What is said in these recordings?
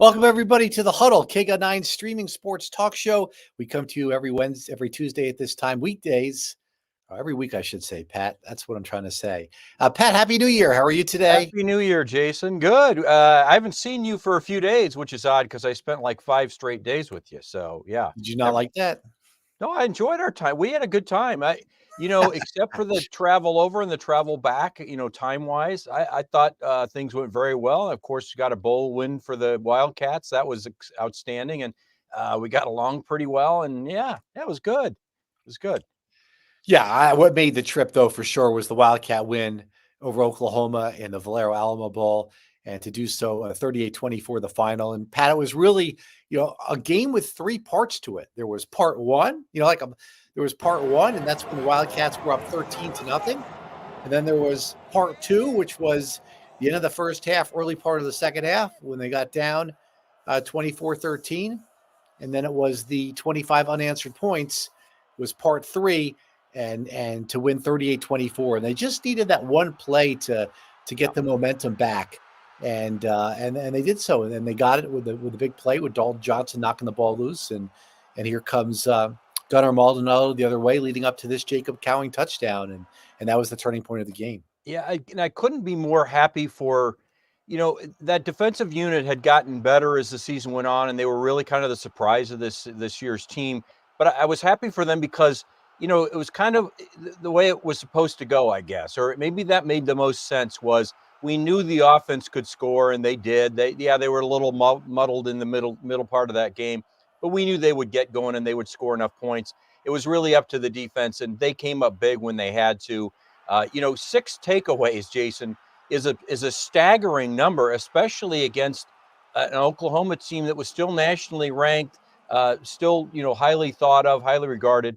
Welcome everybody to the Huddle, KGO9 streaming sports talk show. We come to you every Wednesday, every Tuesday at this time, weekdays, or every week, I should say, Pat. That's what I'm trying to say. Pat, Happy New Year. How are you today? Happy New Year, Jason. Good. I haven't seen you for a few days, which is odd because I spent like 5 straight days with you. So yeah. Did you not like that? No, I enjoyed our time. We had a good time. Except for the travel over and the travel back, time wise, I thought things went very well. Of course, you got a bowl win for the Wildcats. That was outstanding, and we got along pretty well. And yeah, that was good. It was good. Yeah, what made the trip, though, for sure, was the Wildcat win over Oklahoma in the Valero Alamo Bowl, and to do so 38-24 the final. And Pat, it was really, a game with three parts to it. There was part one, there was part one, and that's when the Wildcats were up 13-0. And then there was part two, which was the end of the first half, early part of the second half, when they got down 24-13. And then it was the 25 unanswered points was part three, and to win 38-24. And they just needed that one play to get the momentum back. And they did so. And then they got it with the big play with Dalton Johnson knocking the ball loose. And here comes Gunnar Maldonado the other way, leading up to this Jacob Cowing touchdown. And that was the turning point of the game. Yeah, I couldn't be more happy for, that defensive unit had gotten better as the season went on, and they were really kind of the surprise of this year's team. But I was happy for them because, it was kind of the way it was supposed to go, I guess, or maybe that made the most sense. Was we knew the offense could score, and they did. They were a little muddled in the middle part of that game, but we knew they would get going and they would score enough points. It was really up to the defense, and they came up big when they had to. 6 takeaways, Jason, is a staggering number, especially against an Oklahoma team that was still nationally ranked, still highly thought of, highly regarded.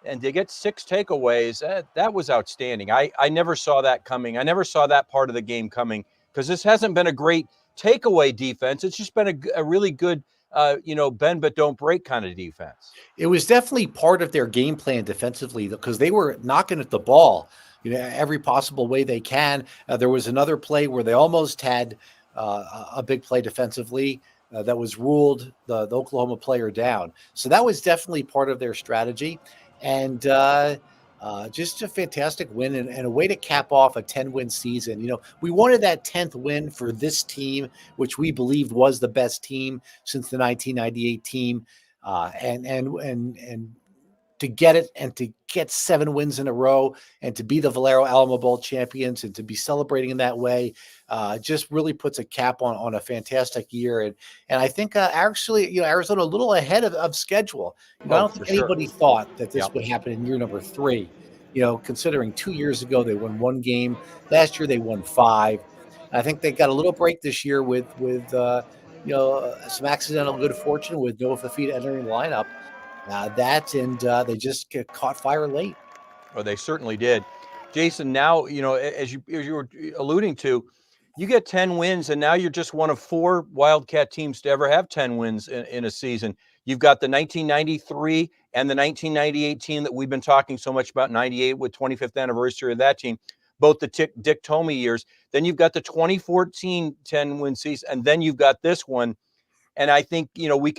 And to get 6 takeaways, that was outstanding. I never saw that coming. I never saw that part of the game coming, because this hasn't been a great takeaway defense. It's just been a really good, bend but don't break kind of defense. It was definitely part of their game plan defensively, because they were knocking at the ball, every possible way they can. There was another play where they almost had a big play defensively that was ruled the Oklahoma player down. So that was definitely part of their strategy. And just a fantastic win and a way to cap off a 10-win season. We wanted that 10th win for this team, which we believed was the best team since the 1998 team. And to get it, and to get 7 wins in a row, and to be the Valero Alamo Bowl champions, and to be celebrating in that way, just really puts a cap on a fantastic year. And I think actually, Arizona a little ahead of schedule. I don't think anybody thought that this would happen in year number 3. Considering 2 years ago they won 1 game, last year they won 5. I think they got a little break this year with some accidental good fortune with Noah Fafita entering the lineup. They just get caught fire late. Well, they certainly did. Jason, now, as you were alluding to, you get 10 wins, and now you're just one of 4 Wildcat teams to ever have 10 wins in a season. You've got the 1993 and the 1998 team that we've been talking so much about, 98 with 25th anniversary of that team, both the Dick Tomey years. Then you've got the 2014 10-win season, and then you've got this one. And I think, we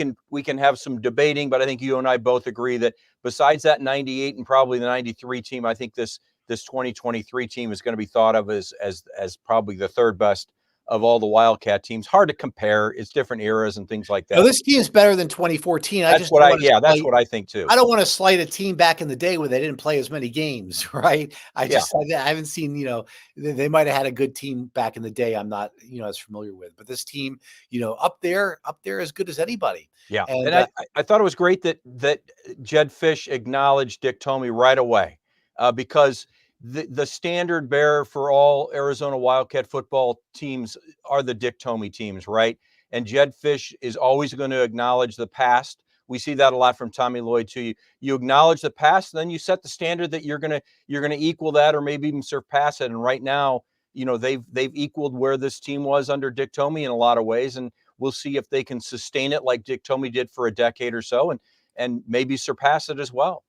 can have some debating, but I think you and I both agree that besides that 98 and probably the 93 team, I think this 2023 team is going to be thought of as probably the 3rd best of all the Wildcat teams. Hard to compare. It's different eras and things like that. No, this team is better than 2014. That's what I think too. I don't want to slight a team back in the day where they didn't play as many games, right? I haven't seen, they might have had a good team back in the day. I'm not, as familiar with, but this team, up there as good as anybody. Yeah. And I thought it was great that Jed Fish acknowledged Dick Tomey right away, because the standard bearer for all Arizona Wildcat football teams are the Dick Tomey teams, right? And Jed Fish is always going to acknowledge the past. We see that a lot from Tommy Lloyd too. You acknowledge the past, and then you set the standard that you're gonna equal that, or maybe even surpass it. And right now, they've equaled where this team was under Dick Tomey in a lot of ways, and we'll see if they can sustain it like Dick Tomey did for a decade or so, and maybe surpass it as well.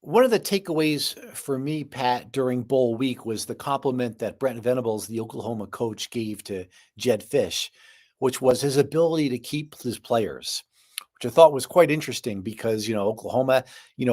One of the takeaways for me, Pat, during Bowl week was the compliment that Brent Venables, the Oklahoma coach, gave to Jed Fish, which was his ability to keep his players, which I thought was quite interesting because, Oklahoma,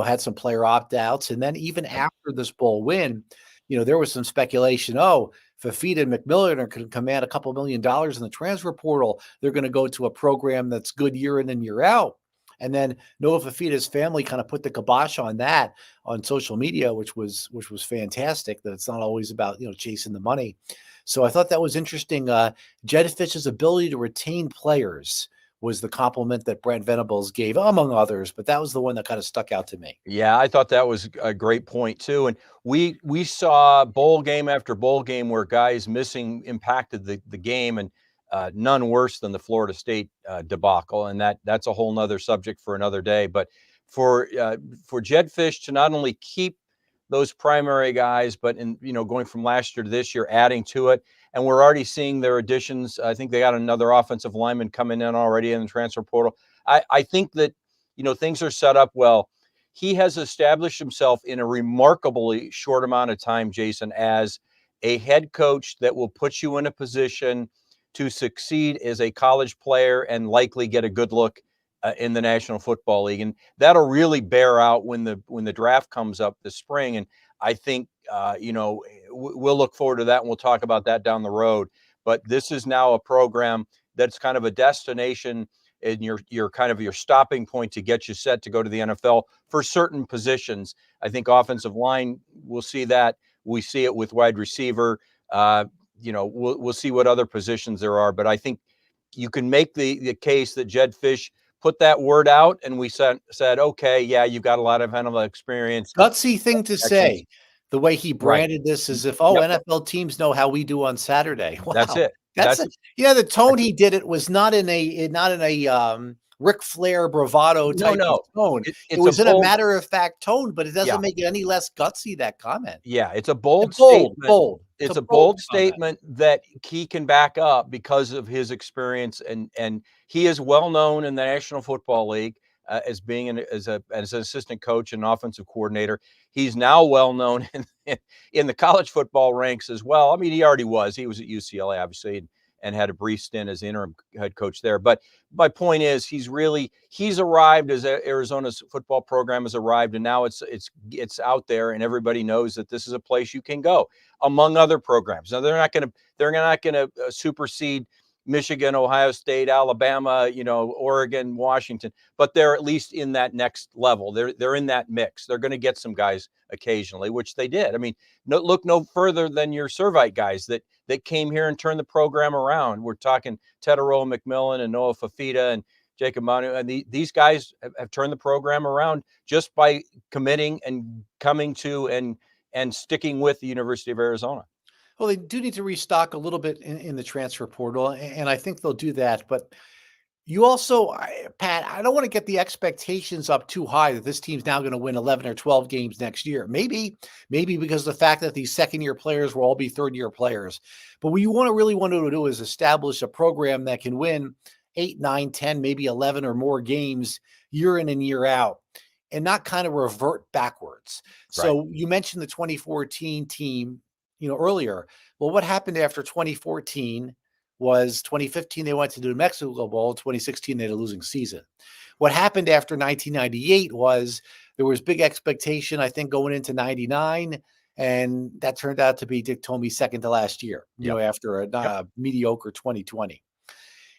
had some player opt-outs. And then even Yep. after this bowl win, there was some speculation, oh, Fafita and McMillan are going to command a couple $1 million in the transfer portal. They're going to go to a program that's good year in and year out. And then Noah Fafita's family kind of put the kibosh on that on social media, which was fantastic. That it's not always about chasing the money. So I thought that was interesting. Jedd Fisch's ability to retain players was the compliment that Brent Venables gave, among others, but that was the one that kind of stuck out to me. Yeah, I thought that was a great point too. And we saw bowl game after bowl game where guys missing impacted the game, and none worse than the Florida State debacle. And that's a whole nother subject for another day. But for Jedd Fisch to not only keep those primary guys, but going from last year to this year, adding to it, and we're already seeing their additions. I think they got another offensive lineman coming in already in the transfer portal. I think that things are set up well. He has established himself in a remarkably short amount of time, Jason, as a head coach that will put you in a position to succeed as a college player and likely get a good look in the National Football League, and that'll really bear out when the draft comes up this spring. And I think we'll look forward to that, and we'll talk about that down the road. But this is now a program that's kind of a destination and your kind of your stopping point to get you set to go to the NFL for certain positions. I think offensive line, we'll see that. We see it with wide receiver. We'll see what other positions there are, but I think you can make the case that Jedd Fisch put that word out, and we said, okay, yeah, you've got a lot of NFL experience. Gutsy thing to say. The way he Right. branded this as if, Yep. NFL teams know how we do on Saturday. That's Wow. it. That's That's the tone he did it was not in a Ric Flair bravado type of no. tone. It It's a was in a bold, matter of fact tone, but it yeah, doesn't make it any less gutsy, that comment. yeah. It's a bold Bold, statement. bold. It's It's a a bold bold comment. statement that he can back up because of his experience, and he is well known in the National Football League as being as an assistant coach and offensive coordinator. He's now well known in the college football ranks as well. I mean, he already was. He was at UCLA, obviously, and had a brief stint as interim head coach there. But my point is, he's arrived as Arizona's football program has arrived, and now it's out there, and everybody knows that this is a place you can go, among other programs. Now they're not going to supersede Michigan, Ohio State, Alabama, Oregon, Washington, but they're at least in that next level. They're in that mix. They're going to get some guys occasionally, which they did. I mean, look no further than your Servite guys that came here and turned the program around. We're talking Tedero McMillan and Noah Fafita and Jacob Manu, and these guys have turned the program around just by committing and coming to and sticking with the University of Arizona. Well, they do need to restock a little bit in the transfer portal, and I think they'll do that. But you also, Pat, I don't want to get the expectations up too high that this team's now going to win 11 or 12 games next year. Maybe because of the fact that these second-year players will all be third-year players. But what you really want to do is establish a program that can win 8, 9, 10, maybe 11 or more games year in and year out, and not kind of revert backwards. So you mentioned the 2014 team, earlier. Well, what happened after 2014 was 2015, they went to the New Mexico Bowl. 2016, they had a losing season. What happened after 1998 was there was big expectation, I think, going into 99. And that turned out to be Dick Tomey's second to last year, after a mediocre 2020.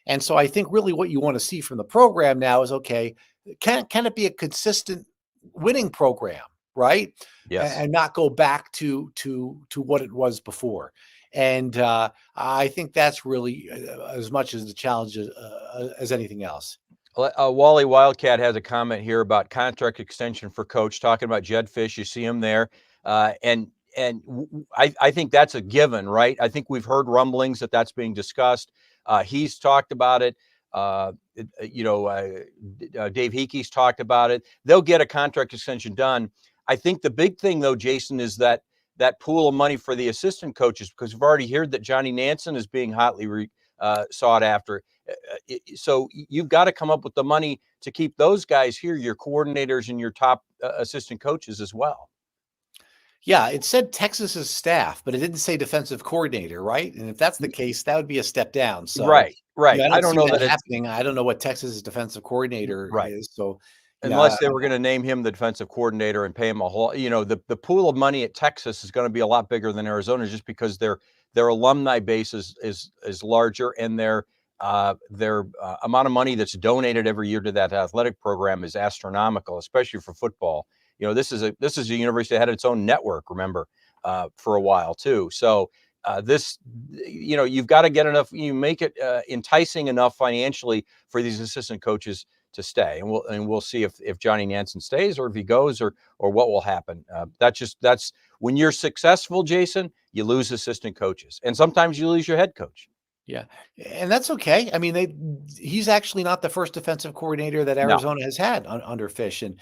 And so I think really what you want to see from the program now is, okay, can it be a consistent winning program, right? Yes. And not go back to what it was before. And I think that's really as much as the challenge as anything else. Wally Wildcat has a comment here about contract extension for coach, talking about Jedd Fisch. You see him there. And I think that's a given, right? I think we've heard rumblings that that's being discussed. He's talked about it. Dave Hickey's talked about it. They'll get a contract extension done. I think the big thing, though, Jason, is that pool of money for the assistant coaches, because we've already heard that Johnny Nansen is being hotly sought after. So you've got to come up with the money to keep those guys here, your coordinators and your top assistant coaches as well. Yeah, it said Texas's staff, but it didn't say defensive coordinator, right? And if that's the case, that would be a step down. So, Right, right. I I don't don't see know that that it's happening. I don't know what Texas's defensive coordinator right. is. So, Unless they were going to name him the defensive coordinator and pay him a whole, the pool of money at Texas is going to be a lot bigger than Arizona, just because their alumni base is larger, and their amount of money that's donated every year to that athletic program is astronomical, especially for football. This is a university that had its own network, remember, for a while too. So this, you've got to get enough, you make it enticing enough financially for these assistant coaches to stay, and we'll see if Johnny Nansen stays or if he goes, or what will happen. That's when you're successful, Jason. You lose assistant coaches, and sometimes you lose your head coach. yeah, and that's okay. I mean, he's actually not the first defensive coordinator that No, Arizona has had under Fish, and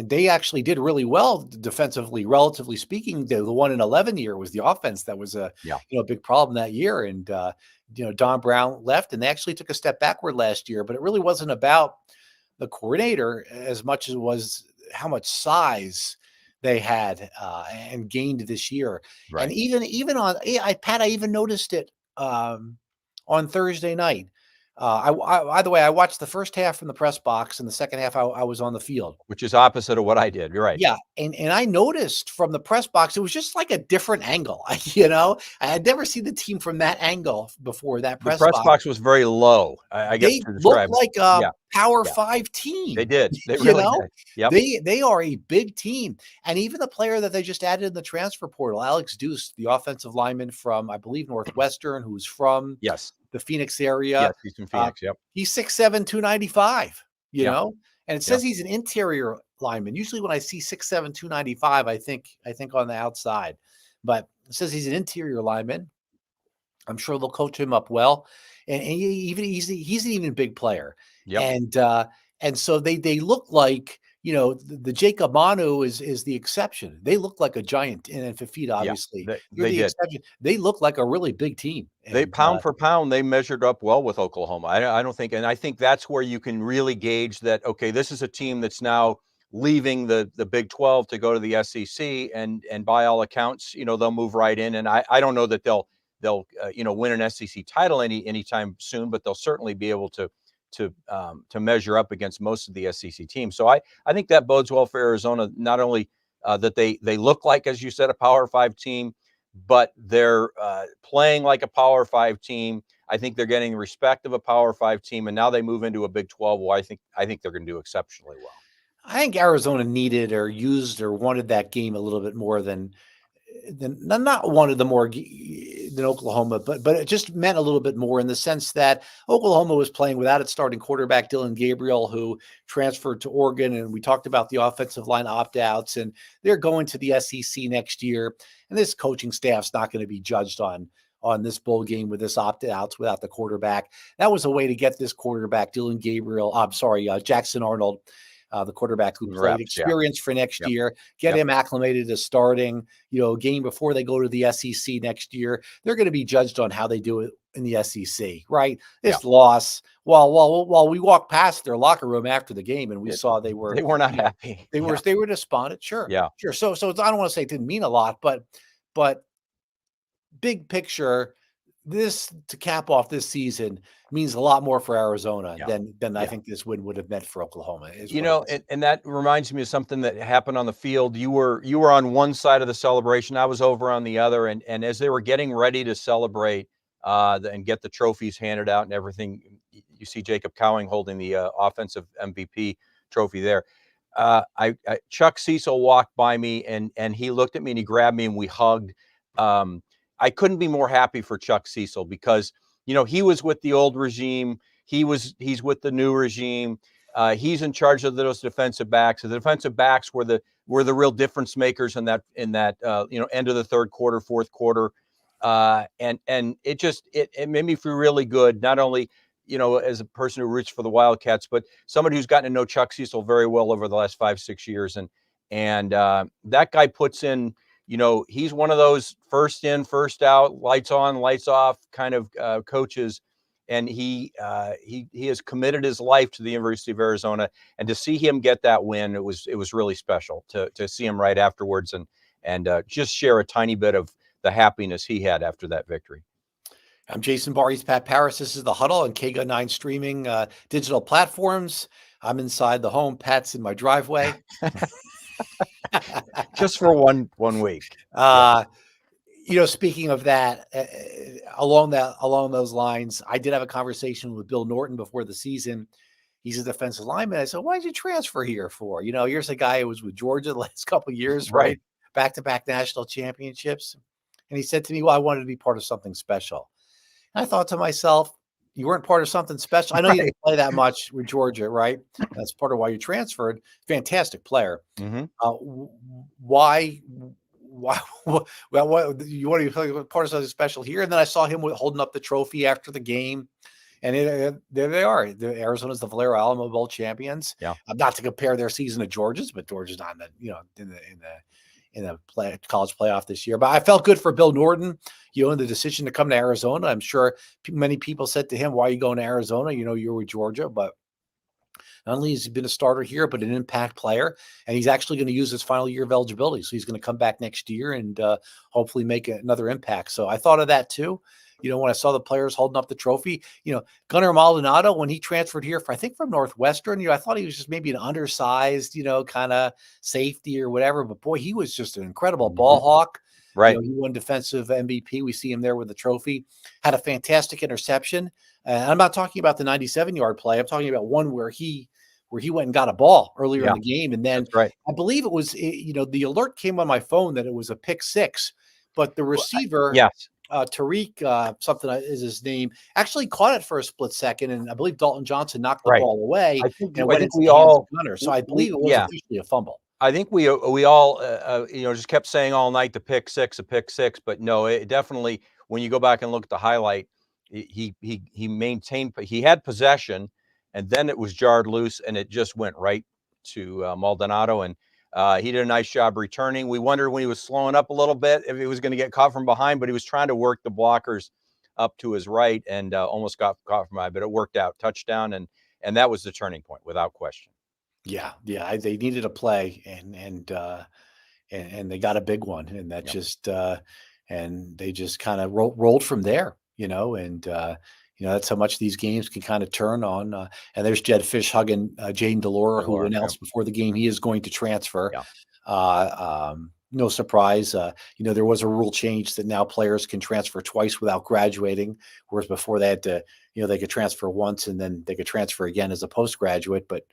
they actually did really well defensively, relatively speaking. The 1-11 year was the offense that was a yeah, big problem that year, and Don Brown left, and they actually took a step backward last year. But it really wasn't about the coordinator as much as it was how much size they had and gained this year. And right. even on Pat, I even noticed it on Thursday night. By the way, I watched the first half from the press box, and the second half I was on the field. Which is opposite of what I did. You're right. Yeah, and I noticed from the press box, it was just like a different angle. I had never seen the team from that angle before, that The press press box. box was very low, I guess, They to look describe. like a Yeah, Power yeah, 5 they team. did. They You really know? did. Yep. They are a big team, and even the player that they just added in the transfer portal, Alex Deuce, the offensive lineman from, I believe, Northwestern, who's from Yes. the Phoenix area. Yes. He's from Uh, Phoenix. Yep. he's 6'7", 295, Yeah. and it Yeah. says he's an interior lineman. Usually when I see 6'7", 295, I think on the outside, but it says he's an interior lineman. I'm sure they'll coach him up well, and he's an even big player, Yep. and so they look like, the Jacob Manu is the exception. They look like a giant, and Fafita, Yeah. obviously, you're They the did. exception. They look like a really big team, They and pound for pound, they measured up well with Oklahoma. I don't think, and I think that's where you can really gauge that. Okay, this is a team that's now leaving the Big 12 to go to the SEC, and by all accounts, they'll move right in. And I don't know that they'll win an SEC title anytime soon, but they'll certainly be able to measure up against most of the SEC teams. So I think that bodes well for Arizona. Not only that they look like, as you said, a Power 5 team, but they're playing like a Power 5 team. I think they're getting the respect of a Power 5 team, and now they move into a Big 12. Well, I think they're going to do exceptionally well. I think Arizona needed or used or wanted that game a little bit more than not wanted the more than Oklahoma, but it just meant a little bit more in the sense that Oklahoma was playing without its starting quarterback, Dylan Gabriel, who transferred to Oregon. And we talked about the offensive line opt-outs, and they're going to the SEC next year. And this coaching staff's not going to be judged on this bowl game with this opt-outs without the quarterback. That was a way to get this quarterback, Dylan Gabriel, Jackson Arnold, the quarterback who played, experience for next year, get him acclimated to starting, game before they go to the SEC next year. They're going to be judged on how they do it in the SEC, right? This loss, while we walked past their locker room after the game and we saw they were not happy. They were despondent. Sure. So I don't want to say it didn't mean a lot, but big picture, this to cap off this season means a lot more for Arizona than I think this win would have meant for Oklahoma. And that reminds me of something that happened on the field. You were on one side of the celebration. I was over on the other, and as they were getting ready to celebrate and get the trophies handed out and everything, you see Jacob Cowing holding the offensive MVP trophy there. Chuck Cecil walked by me, and he looked at me and he grabbed me and we hugged. I couldn't be more happy for Chuck Cecil because, he was with the old regime. He's with the new regime. He's in charge of those defensive backs. The defensive backs were the real difference makers in that end of the third quarter, fourth quarter. And it made me feel really good. Not only, as a person who roots for the Wildcats, but somebody who's gotten to know Chuck Cecil very well over the last 5-6 years. And that guy puts in, he's one of those first in, first out, lights on, lights off kind of coaches. And he has committed his life to the University of Arizona. And to see him get that win, it was really special to see him right afterwards. and just share a tiny bit of the happiness he had after that victory. I'm Jason Barr, he's Pat Paris. This is the Huddle on KGO9 streaming digital platforms. I'm inside the home. Pat's in my driveway. Just for one week. Speaking of that, along those lines, I did have a conversation with Bill Norton before the season. He's a defensive lineman. I said, "Why did you transfer here for? Here's a guy who was with Georgia the last couple of years, right? Back-to-back national championships." And he said to me, "Well, I wanted to be part of something special." And I thought to myself, you weren't part of something special. I know you didn't play that much with Georgia, right? That's part of why you transferred. Fantastic player. Mm-hmm. Why what you want to be part of something special here? And then I saw him holding up the trophy after the game. And there they are. Arizona's the Valero Alamo Bowl champions. Yeah. Not to compare their season to Georgia's, but Georgia's not in the college playoff this year. But I felt good for Bill Norton, in the decision to come to Arizona. I'm sure many people said to him, "Why are you going to Arizona? You're with Georgia." But not only has he been a starter here, but an impact player, and he's actually going to use his final year of eligibility. So he's going to come back next year and hopefully make another impact. So I thought of that too. When I saw the players holding up the trophy, Gunnar Maldonado, when he transferred here from Northwestern, I thought he was just maybe an undersized, kind of safety or whatever. But boy, he was just an incredible ball hawk. Right. He won defensive MVP. We see him there with the trophy. Had a fantastic interception. And I'm not talking about the 97-yard play. I'm talking about one where he went and got a ball earlier in the game. And then I believe it was, the alert came on my phone that it was a pick six, but the receiver, Tariq, something is his name, actually caught it for a split second. And I believe Dalton Johnson knocked the ball away. I think we all, so I believe it was officially a fumble. I think we all, just kept saying all night a pick six. But no, it definitely, when you go back and look at the highlight, he maintained, he had possession, and then it was jarred loose, and it just went right to Maldonado, and he did a nice job returning. We wondered when he was slowing up a little bit if he was going to get caught from behind, but he was trying to work the blockers up to his right and almost got caught from behind, but it worked out. Touchdown, and that was the turning point without question. Yeah, they needed a play, and they got a big one, and that just and they just kind of rolled from there, and that's how much these games can kind of turn on. And there's Jed Fish hugging Jaden Delora, who announced before the game he is going to transfer. No surprise. There was a rule change that now players can transfer twice without graduating, whereas before they had to, they could transfer once and then they could transfer again as a postgraduate. But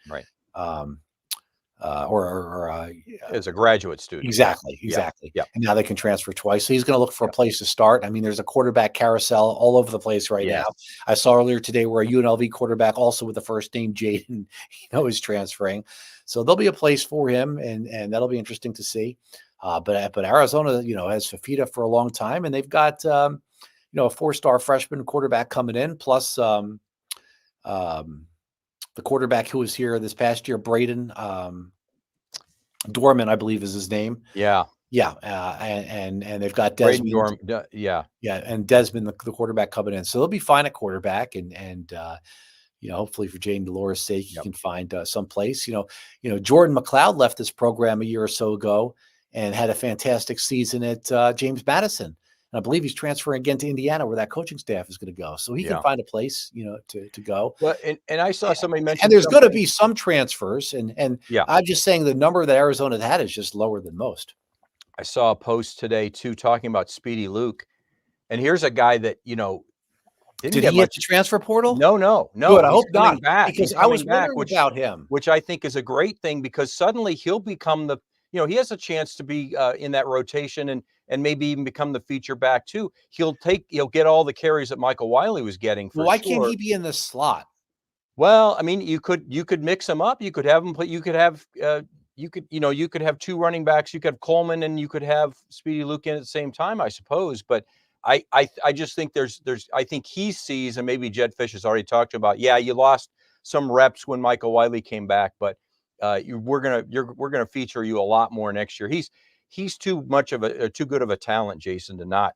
as a graduate student. Exactly. Yeah. And now they can transfer twice. So he's going to look for a place to start. I mean, there's a quarterback carousel all over the place right now. I saw earlier today where a UNLV quarterback, also with the first name Jaden, is transferring. So there'll be a place for him, and that'll be interesting to see. But Arizona, has Fafita for a long time, and they've got a 4-star freshman quarterback coming in, plus the quarterback who was here this past year, Braden Dorman, I believe is his name. Yeah. And they've got Desmond. Dorman, and Desmond, the quarterback coming in. So they'll be fine at quarterback, and hopefully for Jaden Delora's sake, he can find some place. Jordan McLeod left this program a year or so ago and had a fantastic season at James Madison. And I believe he's transferring again to Indiana, where that coaching staff is going to go. So he can find a place, to go. Well, and I saw somebody mention, and there's going to be some transfers, and I'm just saying the number that Arizona had is just lower than most. I saw a post today too talking about Speedy Luke, and here's a guy that did he hit the transfer portal? No. Good, I hope not, because I was wondering about him, which I think is a great thing, because suddenly he'll become the. He has a chance to be in that rotation and maybe even become the feature back too. He'll get all the carries that Michael Wiley was getting. Why can't he be in the slot? Well, I mean, you could mix them up. You could have them play. You could have you could have two running backs. You could have Coleman and you could have Speedy Luke in at the same time, I suppose. But I just think I think he sees, and maybe Jed Fish has already talked about. Yeah, you lost some reps when Michael Wiley came back, but we're gonna feature you a lot more next year. He's too good of a talent, Jason, to not.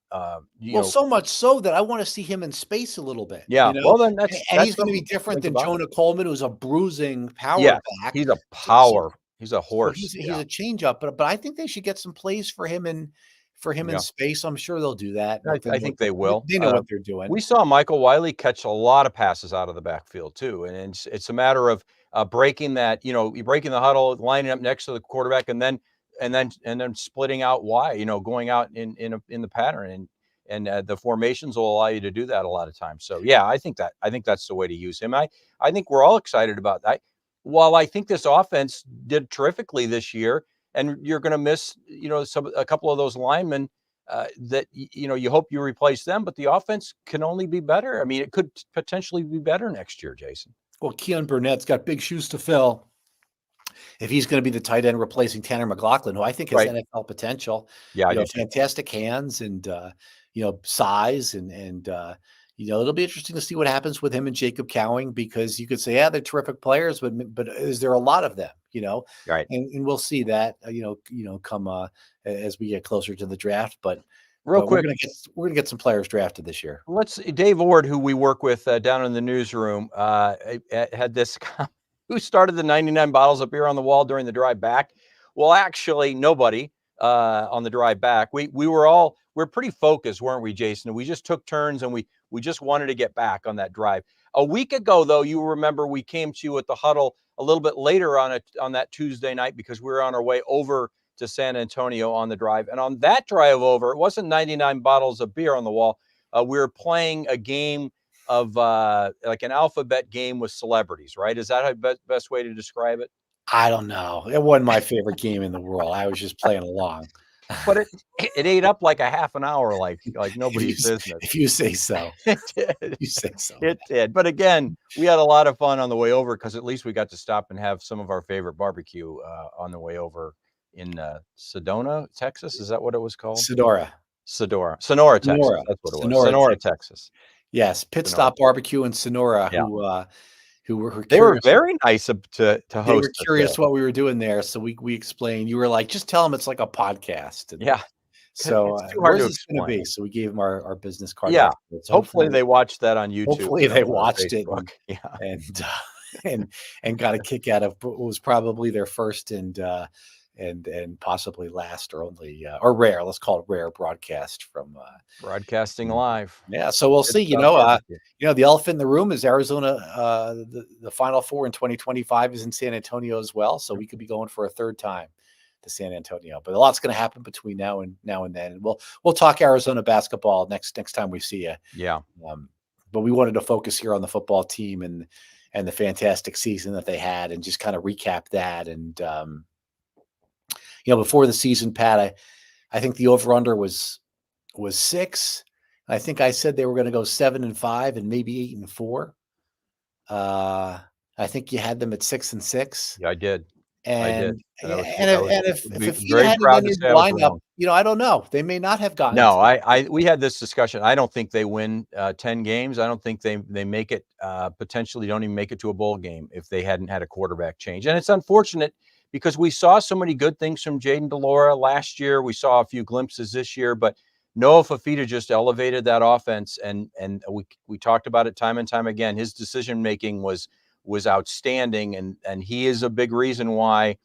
So much so that I want to see him in space a little bit. Yeah, well then he's going to be different than Jonah Coleman, who's a bruising power back. He's a power He's a So horse. he's a changeup, but I think they should get some plays for him in Yeah. space. I'm sure they'll do that. I, But then I think they will. they know what they're doing. We saw Michael Wiley catch a lot of passes out of the backfield too, and it's a matter of breaking that. You're breaking the huddle, lining up next to the quarterback, and then splitting out wide. Going out in the pattern, and the formations will allow you to do that a lot of times. So yeah, I think that's the way to use him. I think we're all excited about that. While I think this offense did terrifically this year, and you're going to miss a couple of those linemen that you hope you replace them, but the offense can only be better. I mean, it could potentially be better next year, Jason. Well, Keon Burnett's got big shoes to fill if he's going to be the tight end replacing Tanner McLaughlin, who I think has Right. NFL potential. Yeah, I do too. Fantastic hands and size and it'll be interesting to see what happens with him and Jacob Cowing, because you could say, yeah, they're terrific players, but is there a lot of them? Right. And we'll see that come as we get closer to the draft. But Real quick, we're gonna get some players drafted this year. Dave Ord, who we work with down in the newsroom, had this who started the 99 bottles of beer on the wall during the drive back. Well, actually, nobody on the drive back. We're pretty focused, weren't we, Jason? We just took turns and we just wanted to get back on that drive. A week ago, though, you remember we came to you at the Huddle a little bit later on that Tuesday night because we were on our way over to San Antonio on the drive. And on that drive over, it wasn't 99 bottles of beer on the wall. We were playing a game of like an alphabet game with celebrities, right? Is that the best way to describe it? I don't know. It wasn't my favorite game in the world. I was just playing along. But it ate up like a half an hour, like nobody's business. If you say so. It did. You say so. It did. But again, we had a lot of fun on the way over because at least we got to stop and have some of our favorite barbecue on the way over in Sedona, Texas. Is that what it was called? Sonora, Texas. That's what it was. Sonora, Texas. Yes, Pit Stop Barbecue in Sonora. Yeah. Who were curious. They were very nice to host. They were curious what we were doing there, so we explained. You were like, just tell them it's like a podcast. And yeah. So where's this going to be? So we gave them our business card. Yeah. Hopefully they watched that on YouTube. Hopefully they watched it. And and got a kick out of what was probably their first and possibly last or only or rare. Let's call it rare broadcast from broadcasting live. Yeah, so we'll see. The elephant in the room is Arizona. The Final Four in 2025 is in San Antonio as well, so we could be going for a third time to San Antonio. But a lot's going to happen between now and then, and we'll talk Arizona basketball next time we see you. Yeah. But we wanted to focus here on the football team and the fantastic season that they had, and just kind of recap that. And before the season, Pat, I think the over/under was 6. I think I said they were going to go 7-5 and maybe 8-4. I think you had them at 6-6. Yeah, I did. And if you very had proud in to your say I was lineup, wrong. I don't know. They may not have gotten. No, we had this discussion. I don't think they win 10 games. I don't think they make it. Potentially, don't even make it to a bowl game if they hadn't had a quarterback change. And it's unfortunate because we saw so many good things from Jaden DeLora last year. We saw a few glimpses this year, but Noah Fafita just elevated that offense, and we talked about it time and time again. His decision making was outstanding, and he is a big reason why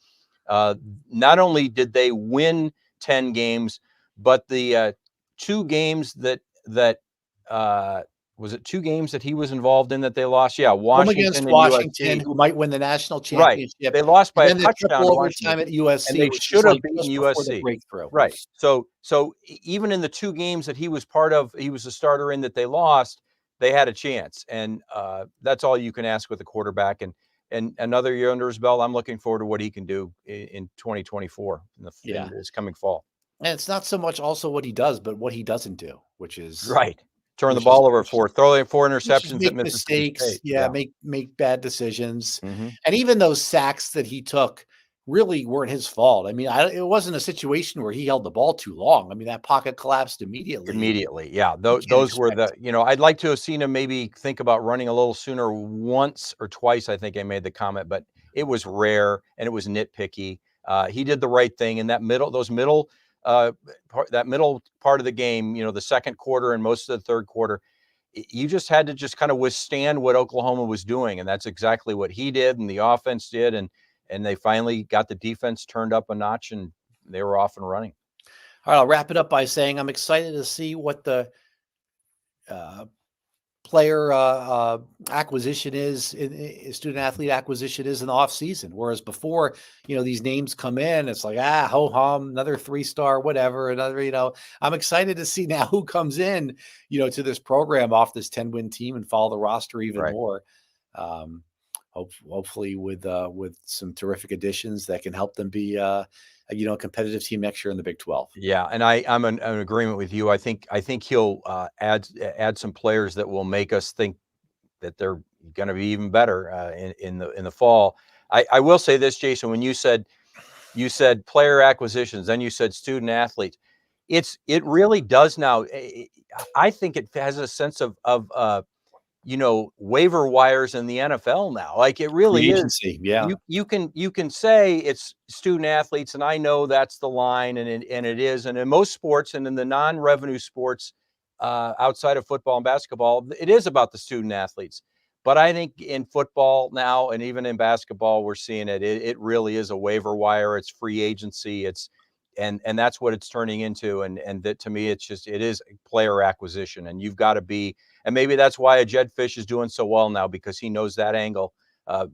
not only did they win 10 games, but the 2 games that was it 2 games that he was involved in that they lost? Yeah, Washington against and Washington, USC. who might win the national championship. Right. They lost by a touchdown overtime at USC, and they should have beaten USC. The breakthrough. Right. So even in the 2 games that he was part of, he was a starter in that they lost, they had a chance. And that's all you can ask with a quarterback. And another year under his belt, I'm looking forward to what he can do in 2024 in this coming fall. And it's not so much also what he does, but what he doesn't do, which is right. Turn the ball over 4 interceptions, make mistakes. Yeah, make bad decisions. Mm-hmm. And even those sacks that he took really weren't his fault. I mean, it wasn't a situation where he held the ball too long. I mean, that pocket collapsed immediately. Yeah. Those were I'd like to have seen him maybe think about running a little sooner. Once or twice, I think I made the comment, but it was rare and it was nitpicky. He did the right thing in that middle part of the game, the second quarter and most of the third quarter. You just had to just kind of withstand what Oklahoma was doing. And that's exactly what he did and the offense did. And and they finally got the defense turned up a notch, and they were off and running. All right, I'll wrap it up by saying I'm excited to see what the player acquisition is, student athlete acquisition is in the off season. Whereas before, these names come in, it's like, ho hum, another 3-star, whatever, another, I'm excited to see now who comes in, to this program off this 10-win team and follow the roster even more. Hopefully with some terrific additions that can help them be a competitive team next year in the Big 12. Yeah, and I'm in agreement with you. I think he'll add some players that will make us think that they're going to be even better in the fall. I will say this, Jason, when you said player acquisitions, then you said student athletes. It really does now. I think it has a sense of waiver wires in the NFL now. Like, it really is. Agency, yeah. You can say it's student athletes, and I know that's the line, and it is. And in most sports, and in the non-revenue sports outside of football and basketball, it is about the student athletes. But I think in football now, and even in basketball, we're seeing it. It really is a waiver wire. It's free agency. And that's what it's turning into. And that, to me, it is player acquisition, and you've got to be. And maybe that's why a Jed Fish is doing so well now, because he knows that angle,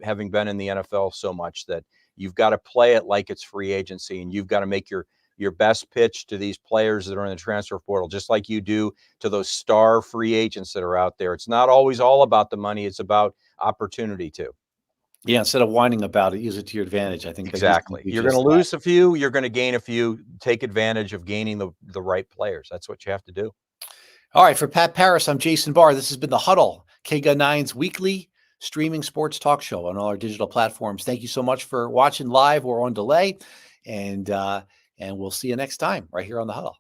having been in the NFL so much, that you've got to play it like it's free agency, and you've got to make your best pitch to these players that are in the transfer portal, just like you do to those star free agents that are out there. It's not always all about the money. It's about opportunity too. Yeah, instead of whining about it, use it to your advantage. I think exactly. You're going to lose a few, you're going to gain a few. Take advantage of gaining the right players. That's what you have to do. All right, for Pat Paris, I'm Jason Barr. This has been the Huddle, KGUN9's weekly streaming sports talk show on all our digital platforms. Thank you so much for watching live or on delay, and we'll see you next time right here on the Huddle.